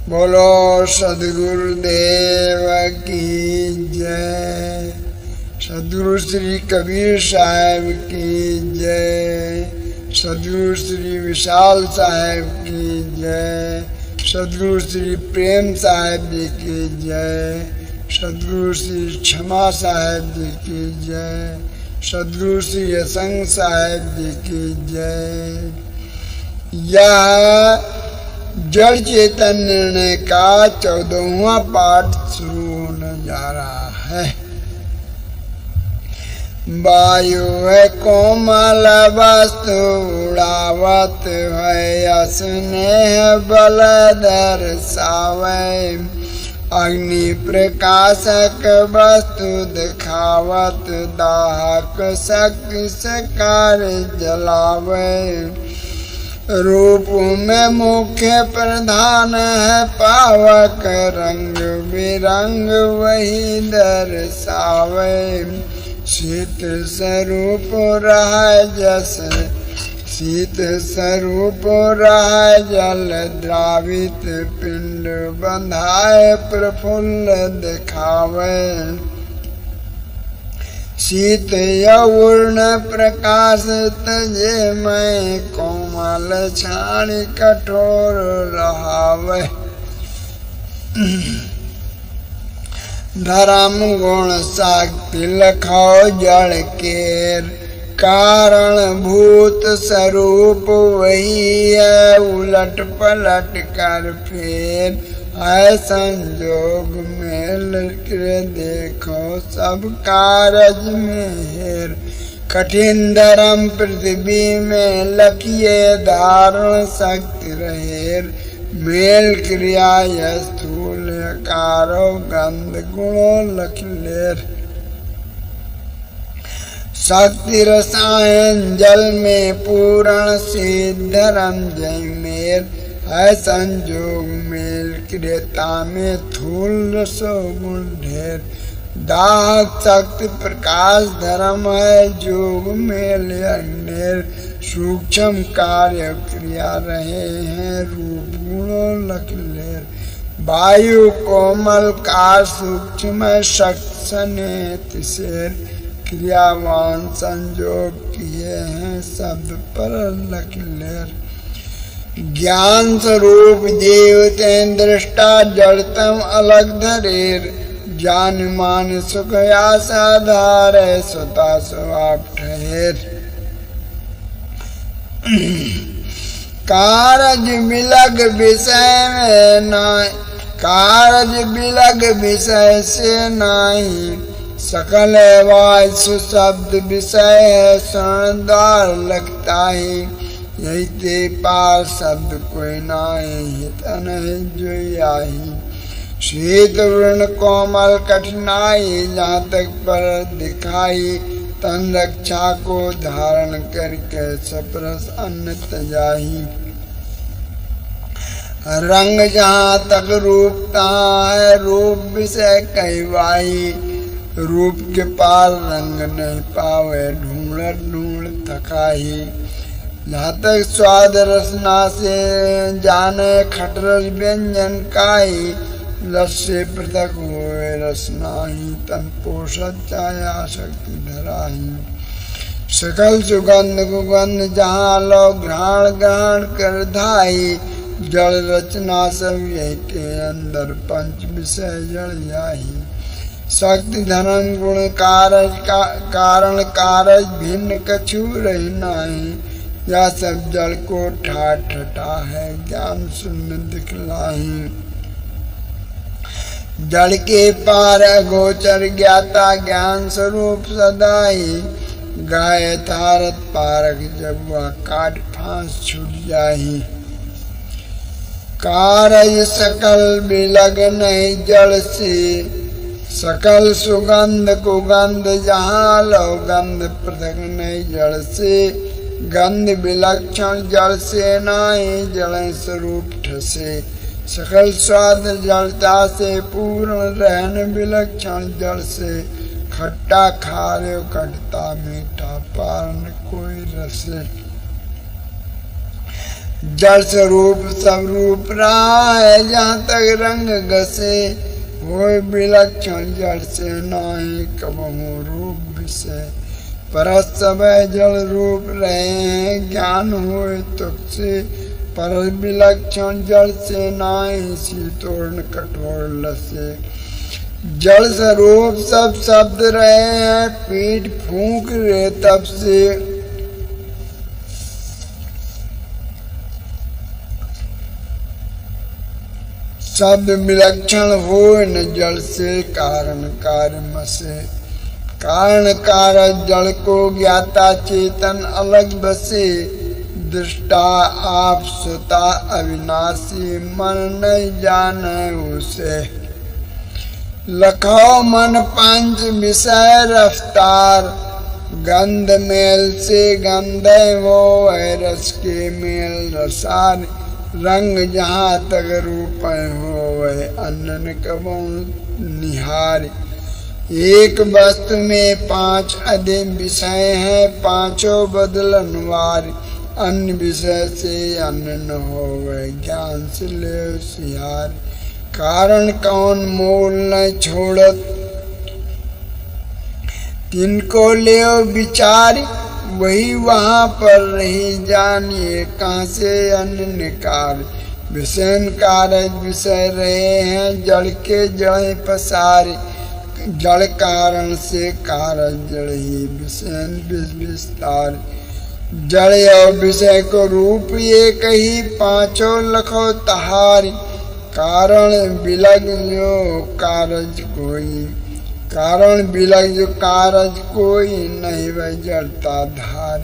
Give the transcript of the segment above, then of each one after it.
बोलो सदगुरुदेव की जय। सदगुरु श्री कबीर साहब की जय। सदगुरु श्री विशाल साहब की जय। सदगुरु श्री प्रेम साहब जी की जय। सदगुरु श्री क्षमा साहब जी की जय। सदगुरु श्री असंग साहब जी की जय। यह जड़ चेतन निर्णय का 14वां पाठ शुरू होने जा रहा है। वायु है कोमल वस्तु उड़ावत है, स्नेह बल दर्शावे। अग्नि प्रकाशक वस्तु दिखावत, दाहक शक्ति से कार्य जलावे। रूप में मुख्य प्रधान है पावक, रंग बिरंग वही दर्शावे। शीत स्वरूप रहा जैसे शीत स्वरूप रहा जल द्रावित, पिंड बंधाए प्रफुल्ल दिखावे। शीत यौर्ण प्रकाश तजे मैं, कोमल छाणी कठोर रहावे। धर्म गुण शक्ति लखो जड़ केर, कारण भूत स्वरूप वही है। उलट पलट कर फेर है संजोग मेल के, देखो सब कारज में हेर। कठिन धर्म पृथ्वी में लखिए, धारण शक्ति रहेर। मेल क्रिया स्थूल कारो, गंध गुणों लख लेर। शक्ति रसायन जल में पूर्ण सिद्ध धर्म जय मेर। है संजोग मेल क्रियता में थूल रसो गुण ढेर। दाहक शक्ति प्रकाश धर्म है, जोग मेल अग्नेर। सूक्ष्म कार्य क्रिया रहे हैं, रूप गुणों लख लेर। वायु कोमल का सूक्ष्म शक्ति सने तिसेर। क्रियावान संजोग किए हैं, शब्द पर लख लेर। ज्ञान स्वरूप जीवते दृष्टा, जड़तम अलग धरेर। जान मान सुख आसाधार, स्वता स्वाप ठहर। कारज बिलग विषय में नाई, कारज बिलग विषय से नाही। सकल वाय सुशब्द विषय है, शरणद्वार लगता ही। यही ते पार शब्द कोई नाही, तन जो आही। श्वेत वर्ण कोमल कठिनाई, जहाँ तक पर दिखाई। तन रक्षा को धारण करके सप्रस अन्न तजाही। रंग जहाँ तक रूप तहाँ है, रूप विषय कहवाही। रूप के पार रंग नहीं पावे, ढूंढ ढूंढ थकाही। जहाँ तक स्वाद रसना से जाने, खटरस व्यंजन काई। रस से पृथक हुए रसना ही, तन पोषद चाहे आसक्ति धराही। सकल सुगंध कुगंध जहाँ लो, घ्राण ग्रहण कर धाई। जड़ रचना सब यही के अंदर, पंच विषय जड़ जाही। शक्ति धर्म गुण कारज का कारण कारज भिन्न कछु रही नाही। या सब जड़ को ठाठ ठटा है, ज्ञान शून्य दिखलाही। जड़ के पार अगोचर ज्ञाता, ज्ञान स्वरूप सदाई। गाय थारत पारक, जब वह काट फांस छूट जाही। कारज सकल बिलग नहीं जड़ से, सकल सुगंध कुगंध जहाँ लो। गंध पृथक नहीं जड़ से, गंध विलक्षण जल से नाही। जल स्वरूप ठसे, सकल स्वाद जलता से पूर्ण रहन। विलक्षण जल से खट्टा खारे, खटता मीठा पार न कोई रसे। जल स्वरूप सब रूप रहा है, जहाँ तक रंग घसे होए विलक्षण जल से नाही कबहू रूप विषय। पर सब जल रूप रहे हैं, ज्ञान होए तुझसे पर विलक्षण जल से नाही शीतोष्ण कठोर लसे। जल स्वरूप सब शब्द रहे हैं, पीठ फूंक रहे तब से शब्द विलक्षण हो न जल से कारण कार्य मसे। कारण कारक जल को ज्ञाता चेतन अलग बसे, दृष्टा आप सुता अविनाशी मन नहीं जाने उसे। लखो मन पंच विषय रफ्तार, गंध मेल से गंधे वो है रस के मेल रसार। रंग जहाँ तक रूप हो वह अन्न कबो निहार। एक वस्तु में पांच अधिक विषय हैं, पांचों बदलनवार। अन्य विषय से अन्न न हो वह ज्ञान से ले सिहार। कारण कौन मोल न छोड़त तिनको ले विचार। वही वहाँ पर रही जानिए कहाँ से अन्न निकाल। विषय कारक विषय रहे हैं, जड़ के जड़ पसारे। जड़ कारण से कारक जड़ ही विषय विस्तार। जड़ और विषय को रूप ये कही, पांचों लखो तहारी। कारण बिलग जो कारज कोई, कारण बिलग जो कारज कोई नहीं वह जड़ता धार।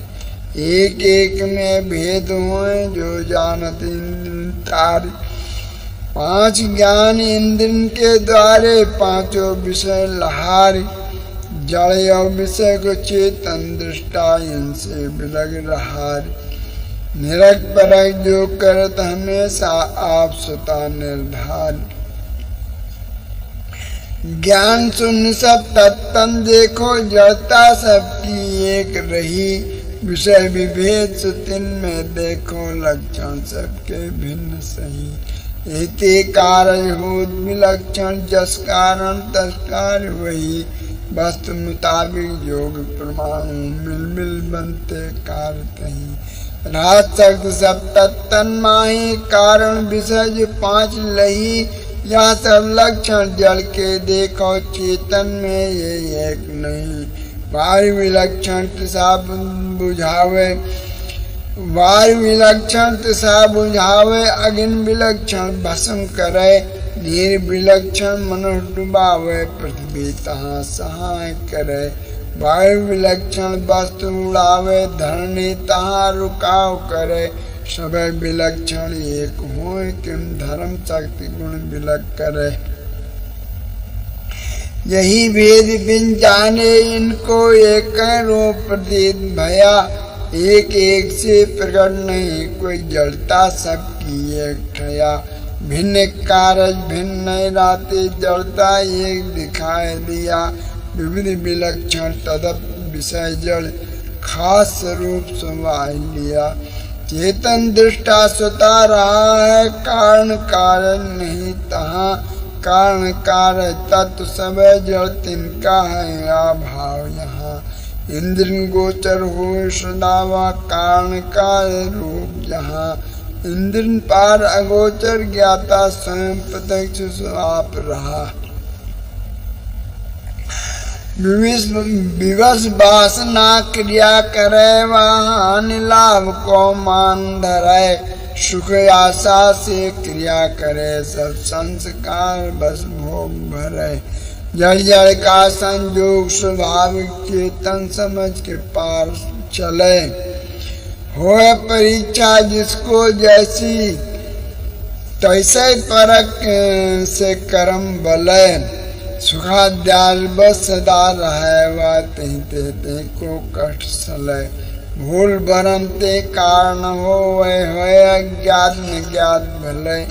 एक एक में भेद हुए जो जानत तार। पांच ज्ञान इंद्र के द्वारे, पांचों विषय लहार। जड़ और विषय को चेतन दृष्टा इनसे बिलग रहार। निरक परक जो करत हमेशा आप सुता निर्धार। ज्ञान सुन सब तत्तन देखो, जड़ता सबकी एक रही। विषय विभेद सुतिन में देखो, लक्षण सबके भिन्न सही। एते कार्य हो विलक्षण, जस कारण तस कार्य वही। वस्तु मुताबिक योग प्रमाण, मिल मिल बनते कार्य कहीं। रात शब्द सब तत्तन माही, कारण विषय जो पांच लही। यहाँ सब लक्षण जल के देखो, चेतन में ये एक नहीं। वायु विलक्षण तसा बुझावे, वायु विलक्षण तसा बुझावे। अग्नि विलक्षण भस्म करे, नीर विलक्षण मनुष्य डुबावे। पृथ्वी तहाँ सहाय करे, वायु विलक्षण वस्तु उड़ावे। धरणी तहाँ रुकाव करे, सब विलक्षण एक होए। किम धर्म शक्ति गुण विलक करे, यही भेद बिन जाने इनको। एक रूप प्रतीत भया, एक एक से प्रकट नहीं कोई। जड़ता सबकी एक ठया, भिन्न कारज भिन्न राते। जड़ता एक दिखाई दिया, विविध विलक्षण तदप विषय जड़। खास स्वरूप सुवाह लिया, चेतन दृष्टा सुता रहा है। कारण कारण नहीं तहाँ, कारण कार्य तत्व सब जड़ तिनका है अभाव यहाँ। इंद्र गोचर हो सदावा, कारण कार्य रूप जहाँ। इंद्र पार अगोचर, ज्ञाता स्वयं प्रत्यक्ष आप रहा। विवश वासना क्रिया करे, वहान लाभ को मान धरे। सुख आशा से क्रिया करे, सब संस्कार बस भोग भरे। जड़ जड़ का संयोग स्वाभाविक, चेतन समझ के पार चले। होए परीक्षा जिसको जैसी, तैसे परक से कर्म बले। सुखाध्याय बस सदा रहे, वा ते को कष्ट सले। भूल भरम ते कारण हो वह अज्ञात न ज्ञात भले।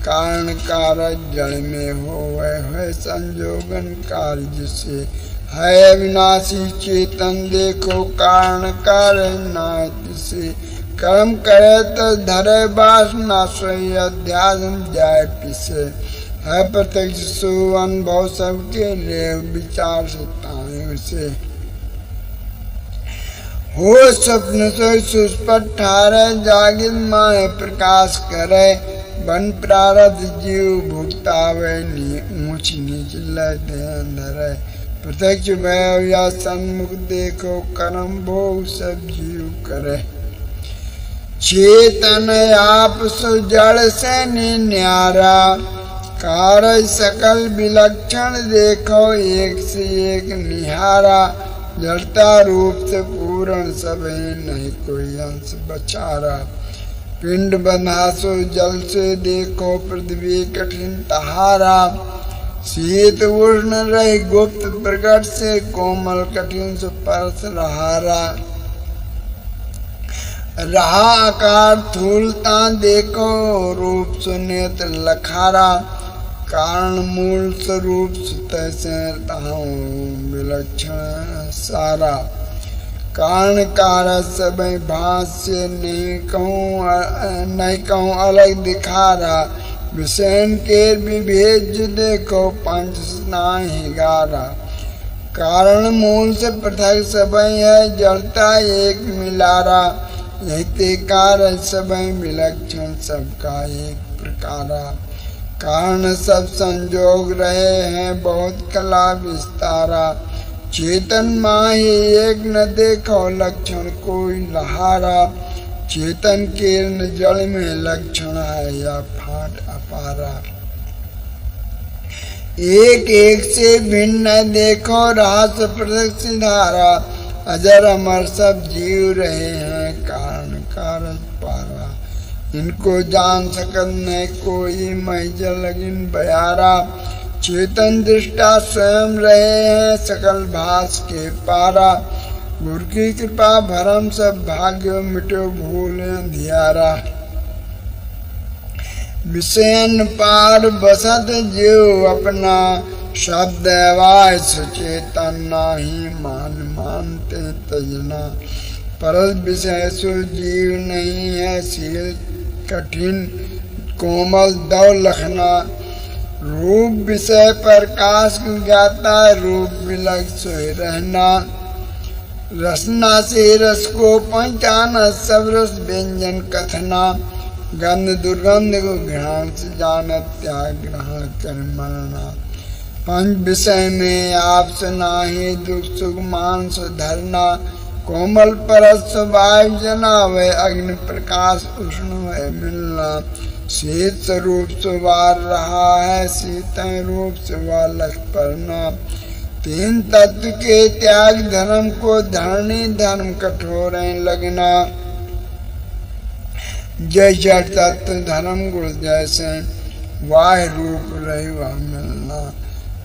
कारण कारज जड़ में हो वह संजोगन कार्य से। है अविनाशी चेतन देखो, कारण कार्य नाथ से। कर्म करे तो धरे बास ना सोई अध्यास जाए पीछे। है प्रत्यक्ष सु अनुभव सबके लिए विचार से ताने से। हो स्वप्न सोई सुस्पट ठारे जागिर माए प्रकाश करे। बन प्रारब्ध जीव भुगतावे ऊंच नीच लय अंधरे। प्रत्यक्ष भय या सन्मुख देखो कर्म भोग सब जीव करे। चेतन आप सो जड़ से न्यारा कार्य सकल विलक्षण देखो एक से एक निहारा। जड़ता रूप से पूर्ण सभी नहीं कोई अंश बचारा। पिंड बंधासो जल से देखो पृथ्वी कठिन तहारा। शीत उष्ण रही गुप्त प्रकट से कोमल कठिन से परस रहारा। रहा आकार थूलता देखो रूप सुनेत लखारा। कारण मूल स्वरूप सुत से विलक्षण सारा। कारण कारक सब भाष्य नहीं कहूँ अलग दिखारा। विषयन के विभेद देखो पंच स्नाहि गारा। कारण मूल से पृथक सब है जड़ता एक मिलारा। यही कारण सब विलक्षण सबका एक प्रकारा। कारण सब संजोग रहे हैं बहुत कला विस्तारा। चेतन माही एक न देखो लक्षण कोई लहारा। चेतन किरण जल में लक्षण है या फाट अपारा। एक एक से भिन्न देखो रास प्रत्यक्ष धारा। अजर अमर सब जीव रहे हैं कारण कारज पारा। इनको जान सकत न कोई महिजल लगिन बयारा। चेतन दृष्टा स्वयं रहे हैं सकल भास के पारा। गुरु की कृपा भरम सब भाग्य मिटो भूल अंधियारा। विषयन पार बसत जीव अपना शब्द वाय सुचेतन नाही मान मानते तजना। परस विषय सु जीव नहीं है शील कठिन कोमल दौ लखना। रूप विषय प्रकाश ज्ञाता रूप विलग सोए रहना। रसना से रस को पहचाना सब रस व्यंजन कथना। गंध दुर्गंध को घ्राण से जाना त्याग ग्रहण कर मरना। पंच विषय में आप सुनाही दुख सुख मान सुधरना। कोमल परस वायु जनावे अग्नि प्रकाश उष्ण है मिलना। शीत स्वरूप सुवार रहा है शीतल रूप सुवार लक्ष परना। तीन तत्व के त्याग धर्म को धरणी धर्म कठोर लगना। जय जड़ तत्व धर्म गुण जैसे वाह रूप रही वह मिलना।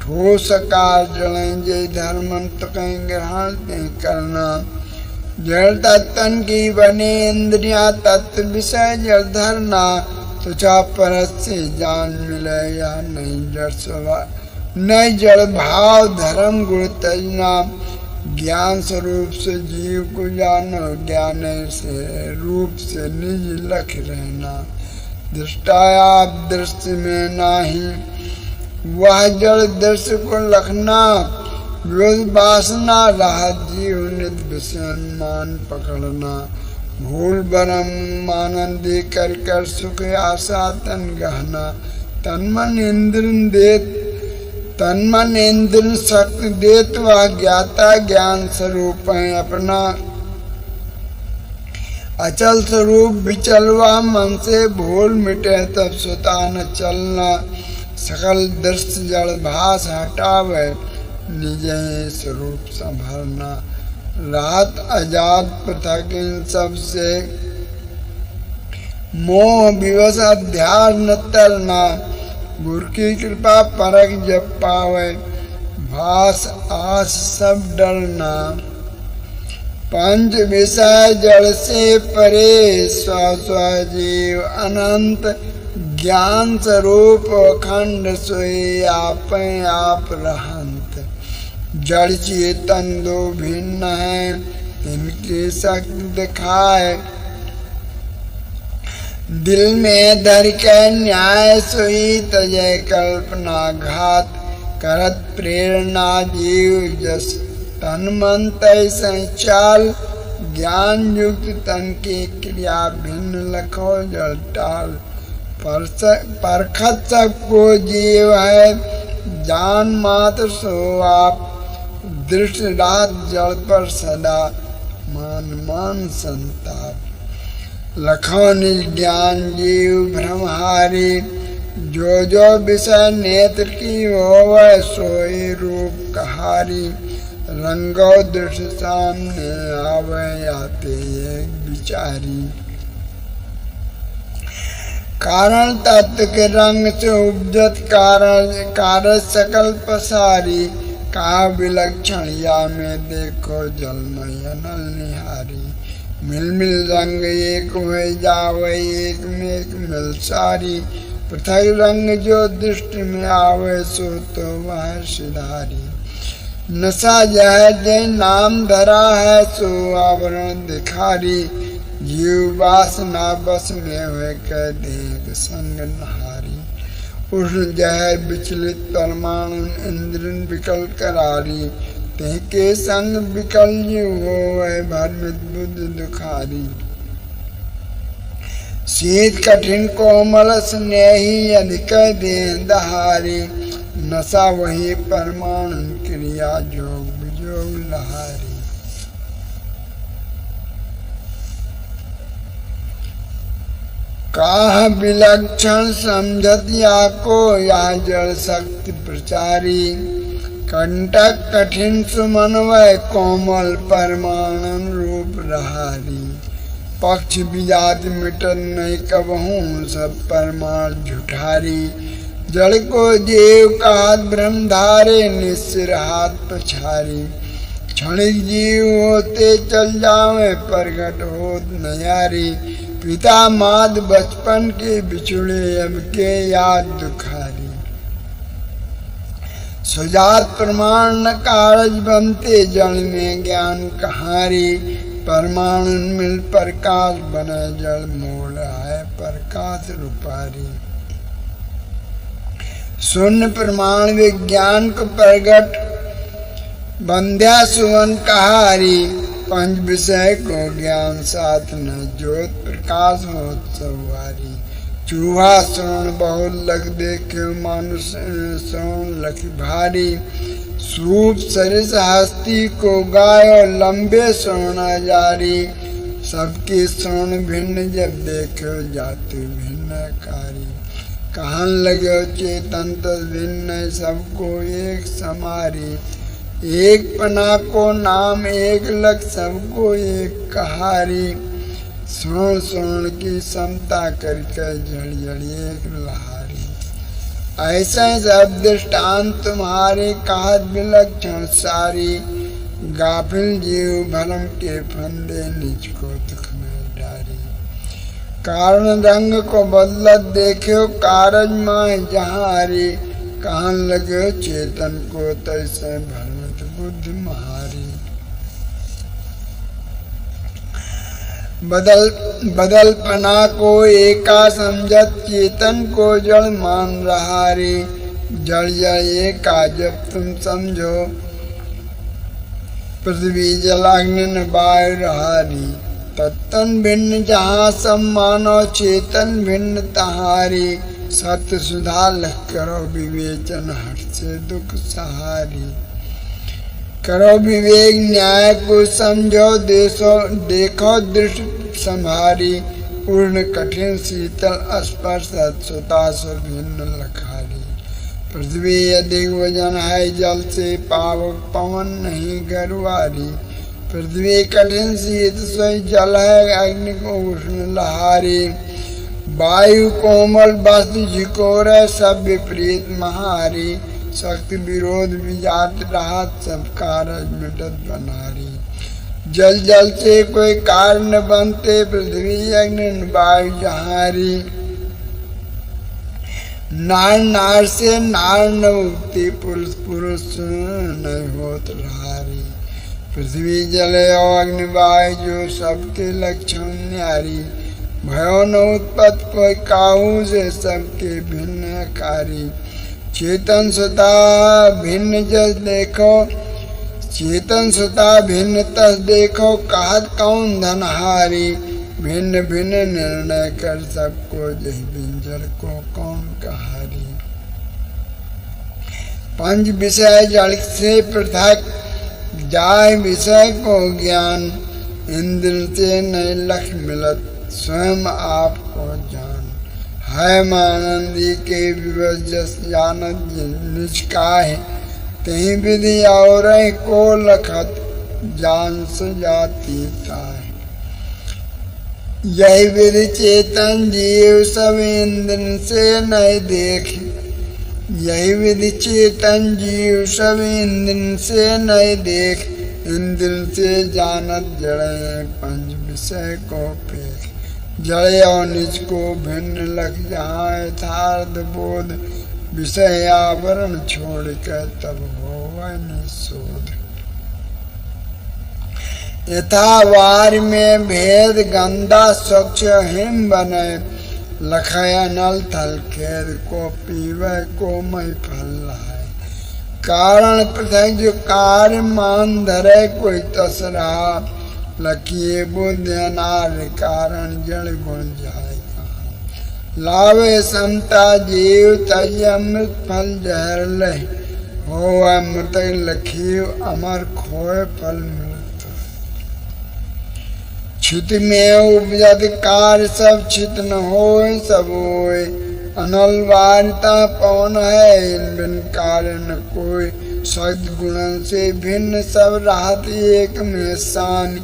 ठोस कार जलें जय धर्म तक ग्रहण करना। जड़ तत्न की बने इंद्रिया तत्व विषय जड़ धरना। तुझा परस से जान मिले या नहीं जड़ स्वभाव नहीं जड़ भाव धर्म गुण तजना। ज्ञान स्वरूप से जीव को जानो ज्ञान से रूप से निज लख रहना। दृष्टाया दृष्टि में नाही वह जड़ दृश्य को लखना। विरोध वासना रहा जीव नित विषयन मान पकड़ना। भूल भरम आनंदी कर कर सुख आशा तन गहना। तन्मन इंद्र शक्ति देत वह ज्ञाता ज्ञान स्वरूप है अपना। अचल स्वरूप विचलवा मन से भूल मिटे तब सुता न चलना। सकल दृश्य जड़ भास हटावे निज स्वरूप संभरना। रात आजाद पृथक इन सब से मोह विवश अध्यास न तरना। गुरु की कृपा परख जब पावे भास आस सब डरना। पंच विषय जड़ से परे स्व स्व जीव अनंत। ज्ञान स्वरूप अखंड सोई आप आप रहंत। जड़ चेतन दो भिन्न है इनकी शक्ति दिखाए। दिल में धर के न्याय सोई तजय कल्पना घात, करत प्रेरणा जीव जस तन मन तय संचाल, ज्ञान युक्त तन की क्रिया भिन्न लखो जल टाल, परखत सबको जीव है जान मात्र सो आप, दृष्टि रात जल पर सदा मान मान संताप, लखो निज ज्ञान जीव भ्रमहारी, जो जो विषय नेत्र की होवै सोई रूप कहारी, रंगो दृश्य सामने आवे आते एक विचारी, कारण तत्व के रंग से उपजत कारण सकल पसारी, कहा विलक्षण या में देखो जलमय अनल निहारी, मिल मिल रंग एक हुए जावे एक में एक मिल सारी, पृथक रंग जो दृष्टि में आवे सो तो वह सिधारी, नशा जह जय नाम धरा है सो आवरण दिखारी, जीव वासना बस में हुए कह देख संग नहारी, उष्ण जहर विचलित परमाणु इंद्र विकल करारी, के संग विकल जीव हो वह भ्रमित बुद्धि दुखारी, शीत कठिन कोमल स्नेही अधिक देह दहारी, नशा वही परमाणु क्रिया जोग विजोग लहारी, काह विलक्षण समझत या को या जड़ शक्ति प्रचारी, कंटक कठिन सुमनवय कोमल परमाणु रूप रहारी, पक्ष विजाति मिटन नहीं कबहूँ सब परमाण झुठारी, जड़ को जीव का हाथ ब्रह्मधारे निस्सिर हाथ पछारी, क्षणिक जीव होते चल जावे प्रगट होत नयारी, पिता माद बचपन के बिछुड़े अब के याद दुखारी, सुजात प्रमाण न कारज बनते जल में ज्ञान कहारी, परमाणु मिल प्रकाश बने जल मूल है प्रकाश रूपारी, शून्य प्रमाण विज्ञान को प्रगट बंध्या सुवन कहारी, पंच विषय को ज्ञान साथ न ज्योत प्रकाश हो सवारी, चूहा श्रवण बहुत लग देखे मानुष श्रवण लख भारी, सूप सरिस हस्ती को गायो लंबे श्रवण जारी, सबकी श्रवण भिन्न जब देखो जातु भिन्न कारी, कहन लगे चेतन तद भिन्न सबको एक समारी, एक पना को नाम एक लग सबको एक कहारी, श्रवण श्रवण की समता करके जड़ जड़ एक लहारी, ऐसे सब दृष्टांत तुम्हारे कहत विलक्षण सारी, गाफिल जीव भरम के फंदे निज को दुख में डारी, कारण रंग को बदलत देखो कारज माह जहारी, कहन लगे चेतन को तैसे भ्रमित बुद्धि महारी, बदल पना को एका समझत चेतन को जड़ मान रहारी, जड़ जड़ एका जब तुम समझो पृथ्वी जल अग्नि वायु रहारी, तत्तन भिन्न जहाँ सब मानो चेतन भिन्न तहारी, सत्य सुधा लख करो विवेचन हट से दुख सहारी, करो विवेक न्याय को समझो देखो दृष्टि संभारी, पूर्ण कठिन शीतल स्पर्श सुता सो भिन्न लखारी, पृथ्वी अधिक वजन है जल से पावक पवन नहीं गरवारी, पृथ्वी कठिन शीत सोई जल है अग्नि को उष्ण लहारी, वायु कोमल वस्तु झिकोर सब विपरीत महारी, शक्ति विरोध विजात राहत सब कारज मिटत बनारी, जल जल से कोई कार्य न बनते पृथ्वी अग्नि वायु जहारी, नार नार से नार न उगती पुरुष पुरुष नहीं होत रहारी, पृथ्वी जल और अग्नि वायु जो सबके लक्षण न्यारी, भयो न उत्पत्ति कोई काहू से सबके भिन्न कारी। चेतन सुता भिन्न जस देखो, चेतन सुता भिन्न तस देखो, कहत कौन धनहारी। भिन्न भिन्न निर्णय कर सबको, जय बिंजर को कौन कहारी। पंच विषय जड़ से पृथक, जाय विषय को ज्ञान। इंद्र से नए लक्ष्य मिलत, स्वयं आपको जान। है मानंदी के विवश जस जानत निष्काय, तही विधि और को लखत, जान सुजाती ताय। यही विधि चेतन जीव सब इंद्र से नए देख, यही विधि चेतन जीव सब इंद्र से नए देख। इंद्र से जानत जड़े पंच विषय को पेख। जड़े और निज को भिन्न लग जहाँ यथार्थ बोध, विषय आवरण छोड़ कर तब हो निशोध। यथावार में भेद गंदा स्वच्छ हिम बने, लखय नल थल खेद को पीवे को मई फल लाए। कारण पृथक जो कार्य मान धरे कोई तसरा, लखिए बुद्ध अनार कारण जड़ गुण जाएगा। लावे समता जीव तज अमृत फल जहर ले, हो अमृत लखी अमर खोए फल मिलत। छित में उपजत कार्य सब छित न होए सब होए, अनल वारिता पवन है इन बिन कार्य न कोई। सद्गुणन से भिन्न सब रहत एक में सान,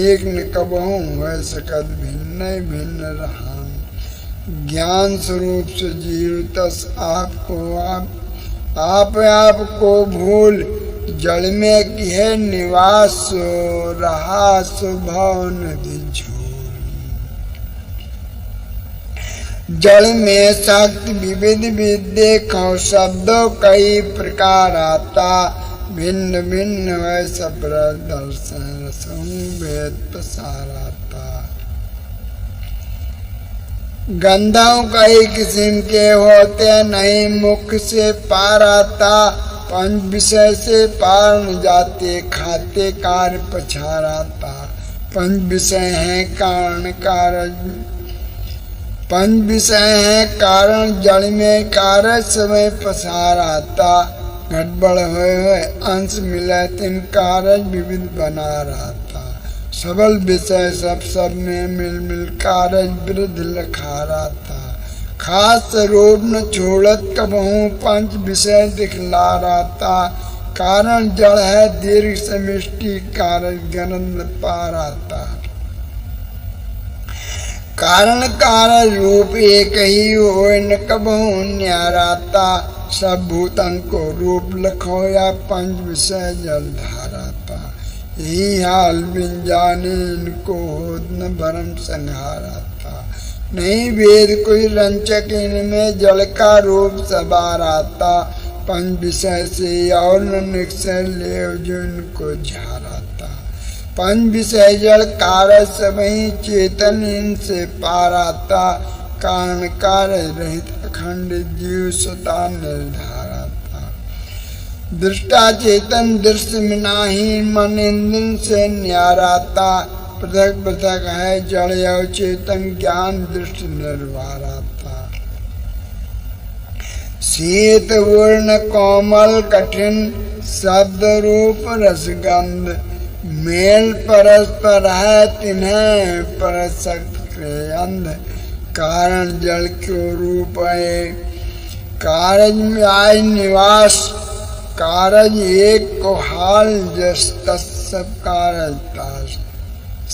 एक न कबहू है सकत भिन्न भिन्न रहान। ज्ञान स्वरूप से जीव तस आपको आप को भूल, जल में की है निवास रहा स्वभाव नदी झूल। जल में शक्ति विविध विद्य खो, शब्दों कई प्रकार आता। भिन्न भिन्न है सब दर्शन वेद पसाराता। गंधों कई किस्म के होते नहीं, मुख से पार आता। पंच विषय से पार न जाते, खाते कार्य पछाराता। पंच विषय है कारण कारज, पंच विषय है कारण जड़ में कार्य समय पसाराता। गड़बड़ हुए अंश मिले तिन कारज विविध बना रहता। सबल विषय सब में मिल मिल कारज वृद्ध लखा रहता। खास रूप न छोड़त कबहू पंच विषय दिखला रहता। कारण जड़ है दीर्घ समिष्टि कारज गणन पा रहता। कारण कारज रूप एक ही हो न कबहू न्याराता। सब भूतन को रूप लखो या पंच विषय जल धाराता। यही हाल बिन जाने इनको होत न भरम संहाराता। नहीं वेद कोई रंचक इनमें जल का रूप सवाराता। पंच विषय से और न निश्चय ले जो इनको झाराता। पंच विषय जल कारज सबही चेतन इनसे पाराता। कारण कार्य रहित अखंड जीव स्वता निर्धाराता। दृष्टा चेतन दृश्य मिनाही मन इंद्र से न्याराता। पृथक पृथक है जड़ और चेतन ज्ञान दृष्टि निर्वाराता। शीत वर्ण कोमल कठिन शब्द रूप रसगंध। मेल परस्पर है तिन्हें परसक अंध। कारण जल क्यों रूप है कारज में आय निवास। कारज एक को हाल जस तस सब कारज तास।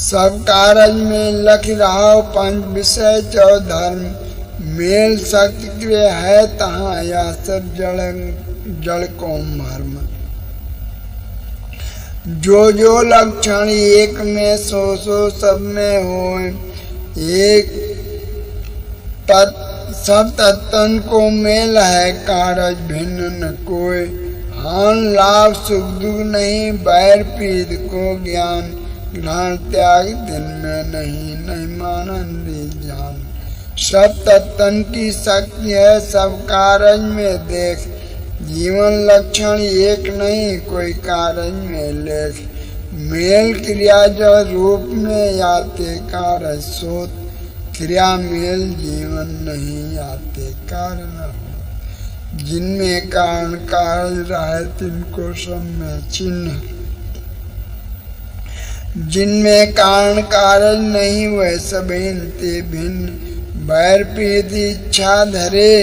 सब कारज में लख रहा पंच विषय चौ धर्म। मेल शक्ति क्रिय है तहाँ या सब जड़ को मर्म। जो लक्षण एक में सो सब में हो। एक सब तत्तन को मेल है कारज भिन्न न कोई। हान लाभ सुख दुख नहीं बैर प्रीत को ज्ञान। ग्रहण त्याग दिन में नहीं मानंदी जान। सब तत्तन की शक्ति है सब कारज में देख, जीवन लक्षण एक नहीं कोई कारज में लेख। मेल क्रिया जो रूप में आते कारज सोत, क्रिया मेल जीवन नहीं आते कारण हो। जिनमें कारण कारज रहे तिनको सब में चिन्ह, जिनमें कारण कारज नहीं वह सब ते भिन्न। बैर प्रीति इच्छा धरे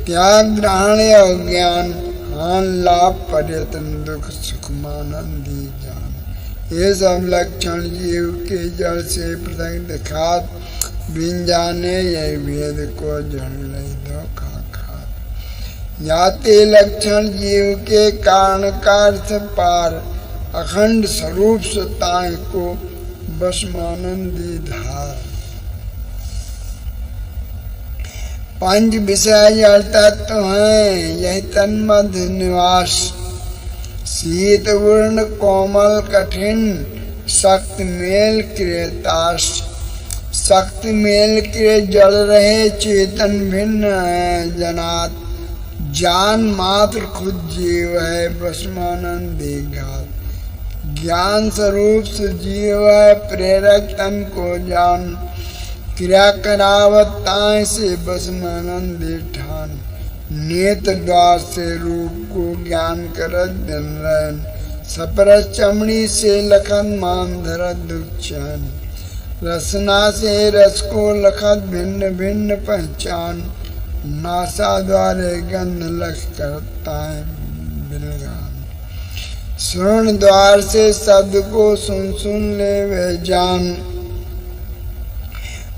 त्याग ग्रहण अज्ञान, हान लाभ पर्यटन दुख सुख मानंदी जान। ये सब लक्षण जीव के जड़ से पृथक दिखात, बिन जाने यही भेद को जड़ नहीं धोखा खात। जाते लक्षण जीव के कारण कार्य पार, अखंड स्वरूप सताए को बस मानंदी धार। पंच विषय जड़ तत्व हैं यही तन्मध्य निवास, शीत वर्ण कोमल कठिन सख्त मेल क्रियताश। सख्त मेल क्रिय जड़ रहे चेतन भिन्न है जनात, जान मात्र खुद जीव है बस मानंदी घात। ज्ञान स्वरूप सजीव है प्रेरक तन को जान, क्रिया करावताएं से बस मानंदी ठान। नेत्र द्वार से रूप को ज्ञान करत दिन रैन, सपरस चमड़ी से लखन मान धरत दुख चैन। रसना से रस को लखत भिन्न भिन्न पहचान, नासा द्वारे गंध लख करता है बिलगान। सुन द्वार से शब्द को सुन ले वे जान,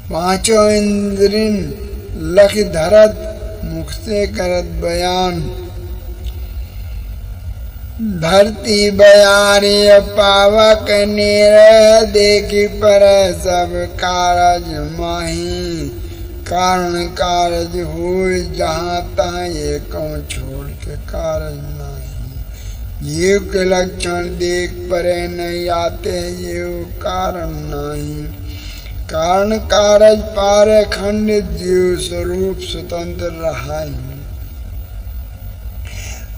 पांचों इंद्रिन लख धरत मुख से करत बयान। धरती बयारी पावक निरह देखी पर सब कारज माही। कारण कारज हुए जहाँ तहाँ ये कौन छोड़ के कारज नहीं। जीव के लक्षण देख परे नहीं आते जीव कारण नहीं। कारण कारज पार खंडित जीव स्वरूप स्वतंत्र रहा।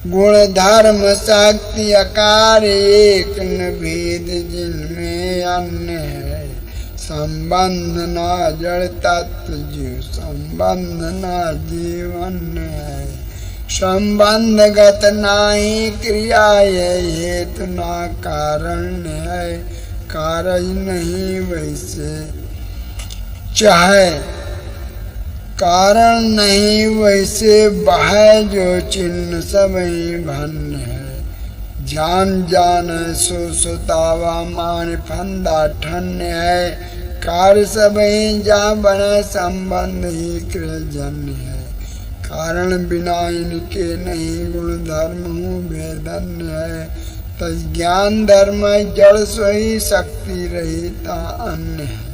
गुण धर्म शक्ति आकार एक न भेद जिनमें अन्य है। संबंध न जड़ तत्व जीव संबंध न जीवन है। संबंधगत नाही क्रिया ये हेतु ना कारण है। कारज नहीं वैसे चाहे कारण नहीं वैसे बह जो चिन्ह सब भन्न है। जान जान सो सुतावा मान फंदा ठन्य है। कार्य सब जा बने संबंध ही कृजन्य है। कारण बिना इनके नहीं गुण धर्म हूँ भेदन्य है। तज ज्ञान धर्म जड़ सोई शक्ति रहिता अन्य है।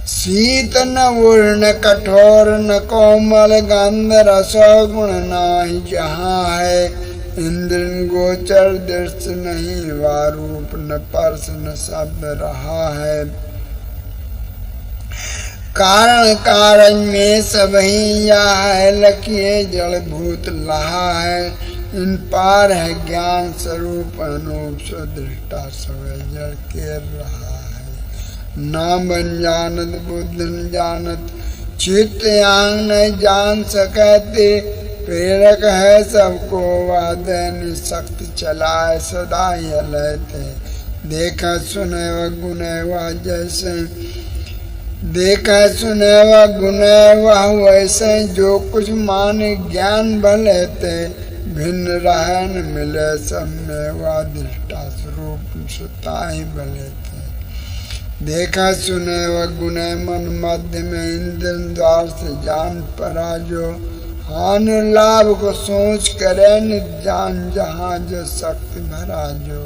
शीत न वर्ण कठोर न कोमल गंध रस गुण नाही जहाँ है। इंद्र गोचर दृश्य नहीं वारूप न पर्श न शब्द रहा है। कारण कारज में सब ही या है लकिए जड़ भूत लहा है। इन पार है ज्ञान स्वरूप अनूप सुदृष्टा सब जड़ के रहा है। नाम बन जानत बुद्धन जानत चित्त आंग न जान सकते। प्रेरक है सबको वादन शक्ति चलाए सदा हलते। देखा सुने व गुने वह जैसे देखा सुने व गुने वह वैसे जो कुछ माने ज्ञान भलेते। भिन्न रहन मिले सब में वह दृष्टा स्वरूप सुता ही भलेते। देखा सुने व गुने मन मध्य में इंद्र द्वार से जान परा जो। हान लाभ को सोच करे न जान जहाँ जो शक्ति भरा जो।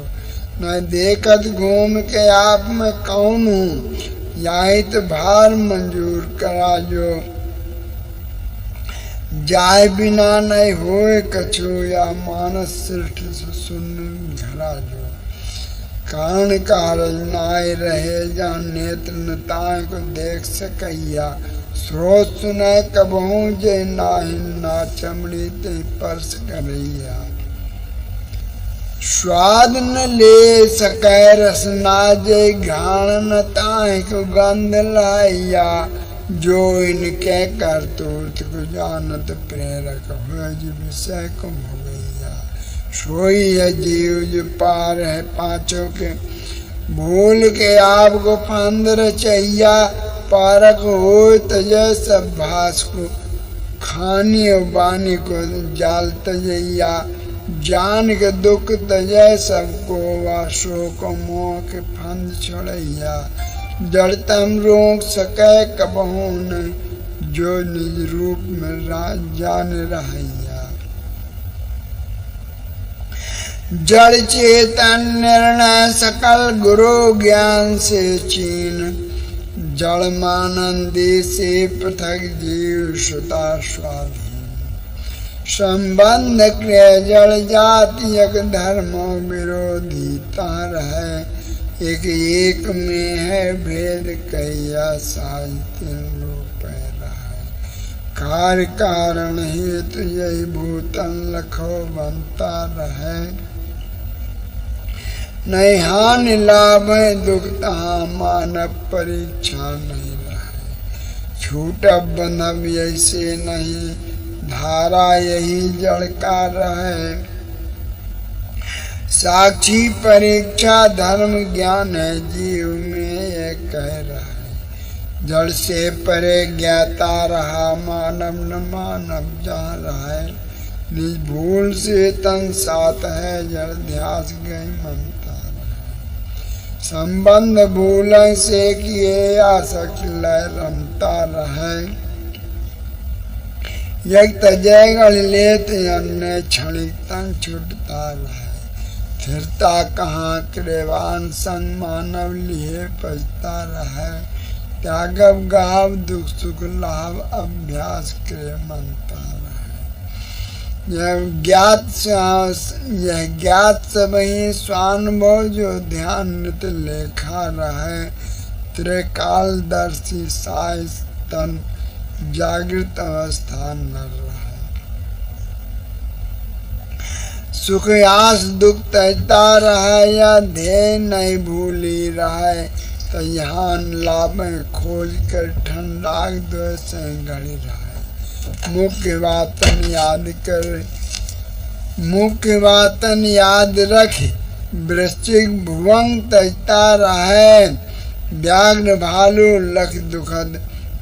न देखत घूम के आप में कौन हूँ यही तो भार मंजूर करा जो। जाय बिना नहीं होए कछु या मानस सृष्टि सुन घरा जो। कारण कारज नाय रहे जहाँ नेत्र नताएं को देख सकैया। स्रोत सुने कबहू जे नाहि ना चमड़ी ते परस करैया। स्वाद न ले सकै रस ना जे घाण न ताहि को गंध लाइया। जो इनके करतूत को जानत प्रेरक हो विषय को भोगैया। सोई है जीव जो पार है पांचों के भूल के आप को फंद रचैया। पारक हो तजय सब भास को खानी और बानी को जाल तजैया। जान के दुख तजय सबको वासो को मोह के फंद छोड़ैया। जड़तम रोक सकै कबहू नहीं जो निज रूप में जान रहैया। जड़ चेतन निर्णय सकल गुरु ज्ञान से चीन। जड़ मानंदी से पृथक जीव सुता स्वाधीन। संबंध क्रिय जड़ जातियक धर्म विरोधी तार है। एक में है भेद कैया साहित्य रूप है। कार्य कारण हेतु यही भूतन लखो बनता रहे। नहीं हानि लाभ है दुख तहाँ मानव परीक्षा नहीं रहे। छूट बंधव ऐसे नहीं धारा यही जड़ का रहे। साक्षी परीक्षा धर्म ज्ञान है जीव में ये कह रहा है। जड़ से परे ज्ञाता रहा मानव न मानव जा रहा है। निज भूल से तन साथ है जड़ ध्यास गए मनता रहे। संबंध भूल से किए आसक्त लय रमता रहे। यज्ञ तजय गढ़ लेत अन्य क्षणिक तन छुटता रहे। फिरता कहाँ क्रेवान संग मानव लिए पजता रहे। त्यागव गाव दुख सुख लाभ अभ्यास करे मनता रहे। यह ज्ञात सब ही स्वानुभव जो ध्यान नित लेखा रहे। त्रिकालदर्शी साय तन जागृत अवस्था न रहे। सुख आस दुख तजता रहे या ध्येय नहीं भूली रहे। तो यहाँ लाभ खोज कर ठंडाक दो से घड़ी रहे। मुख्य बातन याद रख वृश्चिक भुवंग तजता रहे। व्याघ्र भालू लख दुखद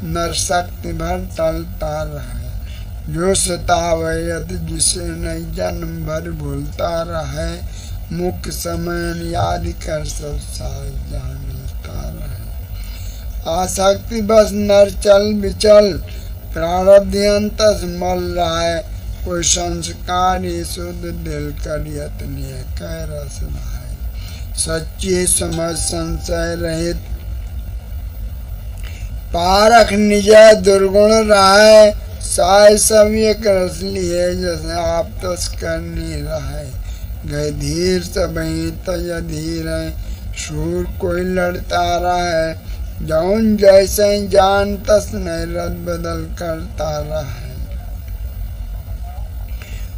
नरशक्ति भर टलता रहे। जो सतावयत जिसे नहीं जन्म भर भूलता रहे। मुख्य समय याद कर सब साल जानता रहे। आसक्ति बस नर चल बिचल प्रारब्ध अंतस मल रहा है। कोई संस्कार शुद्ध दिल कर यत्न कह रस है। सच्ची समझ संशय रहित पारख निज दुर्गुण रहा। साय सब ये करस लिए जैसे आप तस करनी रहे। गए धीर सब ही तज धीर है। शूर कोई लड़ता रहे। जौन जैसे जान तस नहीं रद बदल करता रहे।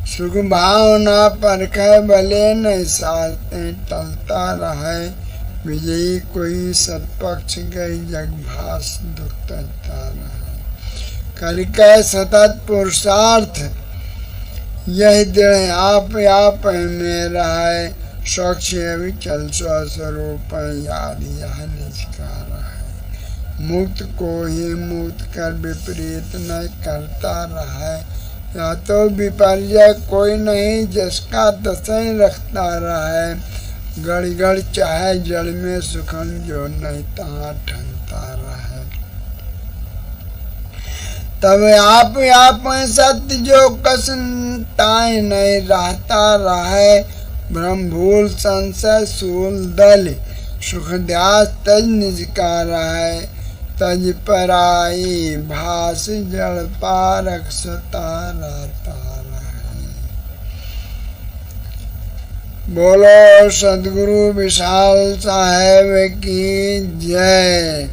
सुख भावना परखे भले नहीं सालते टलता रहे। विजयी कोई सत्पक्ष गई जगभास दुख तजता रहे। करके सतत पुरुषार्थ यह दृढ़ आप में रहे। स्वच्छ विचल स्वस्वरूप याद यह निष्कार है। मुक्त को ही मुक्त कर विपरीत न करता रहे। या तो विपर्य कोई नहीं जिसका दसई रखता रहे। गड़ गड़ चाहे जड़ में सुखन जो नहीं तहाँ ठनता रहे। तब आप सत्य जो कसनताए नहीं रहता रहे। ब्रह्म भूल संशय सूल दल सुख ध्यास तज निज का रहे। तज पराई भास जड़ पारक सता रहता रहे। बोलो सदगुरु विशाल साहेब की जय।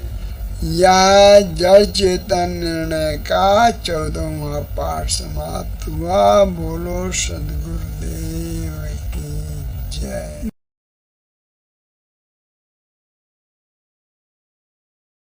यह जय चेतन निर्णय का 14वां पाठ समाप्त हुआ। बोलो सदगुरुदेव की जय।